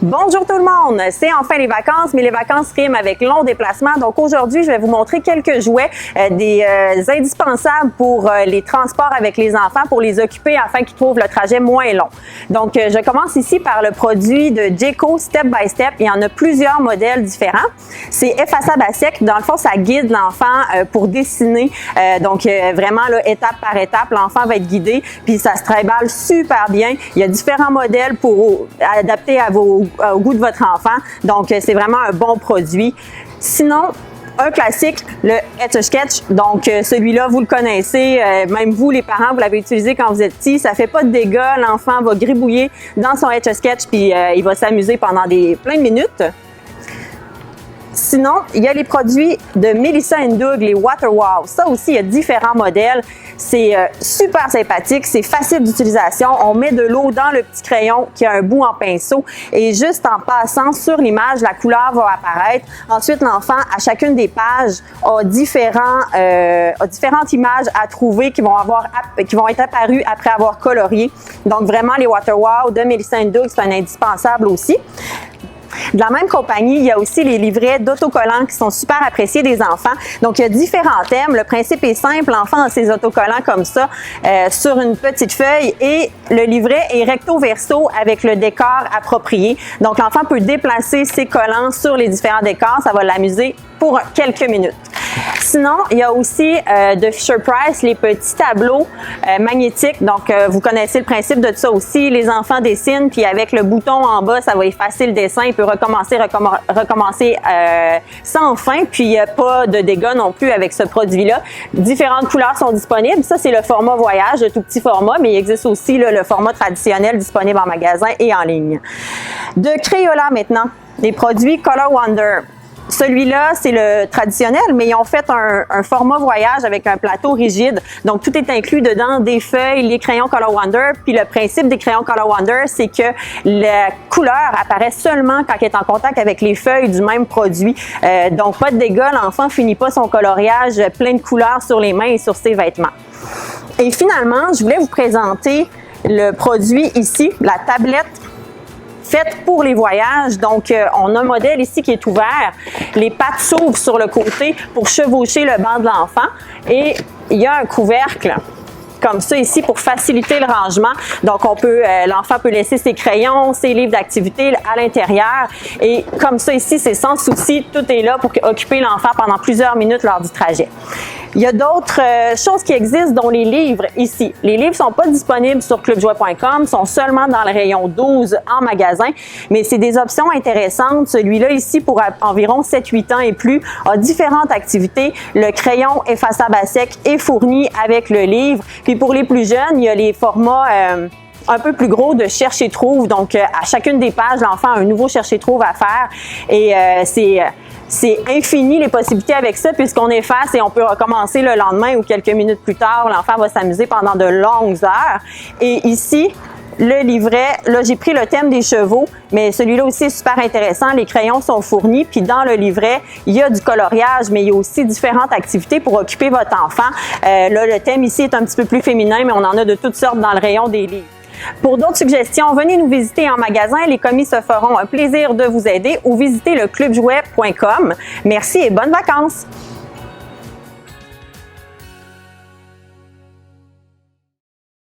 Bonjour tout le monde, c'est enfin les vacances, mais les vacances riment avec long déplacement. Donc aujourd'hui, je vais vous montrer quelques jouets, des indispensables pour les transports avec les enfants, pour les occuper afin qu'ils trouvent le trajet moins long. Donc je commence ici par le produit de Jayco Step by Step. Il y en a plusieurs modèles différents. C'est effaçable à sec. Dans le fond, ça guide l'enfant pour dessiner. Vraiment là, étape par étape, l'enfant va être guidé. Puis ça se trimballe super bien. Il y a différents modèles pour adapter au goût de votre enfant. Donc, c'est vraiment un bon produit. Sinon, un classique, le Etch-a-Sketch. Donc, celui-là, vous le connaissez. Même vous, les parents, vous l'avez utilisé quand vous êtes petits. Ça fait pas de dégâts. L'enfant va gribouiller dans son Etch-a-Sketch puis il va s'amuser pendant plein de minutes. Sinon, il y a les produits de Melissa & Doug, les Water Wow. Ça aussi, il y a différents modèles. C'est super sympathique, c'est facile d'utilisation. On met de l'eau dans le petit crayon qui a un bout en pinceau et juste en passant sur l'image, la couleur va apparaître. Ensuite, l'enfant, à chacune des pages, a différentes images à trouver qui vont être apparues après avoir colorié. Donc, vraiment, les Water Wow de Melissa & Doug, c'est un indispensable aussi. De la même compagnie, il y a aussi les livrets d'autocollants qui sont super appréciés des enfants. Donc, il y a différents thèmes. Le principe est simple. L'enfant a ses autocollants comme ça sur une petite feuille et le livret est recto-verso avec le décor approprié. Donc, l'enfant peut déplacer ses collants sur les différents décors. Ça va l'amuser pour quelques minutes. Sinon, il y a aussi de Fisher-Price les petits tableaux magnétiques. Donc, vous connaissez le principe de ça aussi. Les enfants dessinent, puis avec le bouton en bas, ça va effacer le dessin. Il peut recommencer sans fin. Puis, il n'y a pas de dégâts non plus avec ce produit-là. Différentes couleurs sont disponibles. Ça, c'est le format voyage, le tout petit format, mais il existe aussi là, le format traditionnel disponible en magasin et en ligne. De Crayola maintenant, les produits Color Wonder. Celui-là, c'est le traditionnel, mais ils ont fait un format voyage avec un plateau rigide. Donc, tout est inclus dedans, des feuilles, les crayons Color Wonder. Puis, le principe des crayons Color Wonder, c'est que la couleur apparaît seulement quand elle est en contact avec les feuilles du même produit. Donc, pas de dégâts, l'enfant finit pas son coloriage plein de couleurs sur les mains et sur ses vêtements. Et finalement, je voulais vous présenter le produit ici, la tablette faite pour les voyages. Donc, on a un modèle ici qui est ouvert. Les pattes s'ouvrent sur le côté pour chevaucher le banc de l'enfant. Et il y a un couvercle comme ça ici pour faciliter le rangement. Donc, l'enfant peut laisser ses crayons, ses livres d'activité à l'intérieur. Et comme ça ici, c'est sans souci. Tout est là pour occuper l'enfant pendant plusieurs minutes lors du trajet. Il y a d'autres choses qui existent, dont les livres ici. Les livres sont pas disponibles sur clubjouet.com, sont seulement dans le rayon 12 en magasin, mais c'est des options intéressantes. Celui-là ici, pour environ 7-8 ans et plus, a différentes activités. Le crayon effaçable à sec est fourni avec le livre. Puis pour les plus jeunes, il y a les formats un peu plus gros de cherche et trouve. Donc, à chacune des pages, l'enfant a un nouveau cherche et trouve à faire. Et c'est infini les possibilités avec ça puisqu'on efface et on peut recommencer le lendemain ou quelques minutes plus tard. L'enfant va s'amuser pendant de longues heures. Et ici, le livret, là j'ai pris le thème des chevaux, mais celui-là aussi est super intéressant. Les crayons sont fournis, puis dans le livret, il y a du coloriage, mais il y a aussi différentes activités pour occuper votre enfant. Là, le thème ici est un petit peu plus féminin, mais on en a de toutes sortes dans le rayon des livres. Pour d'autres suggestions, venez nous visiter en magasin. Les commis se feront un plaisir de vous aider ou visitez le clubjouet.com. Merci et bonnes vacances!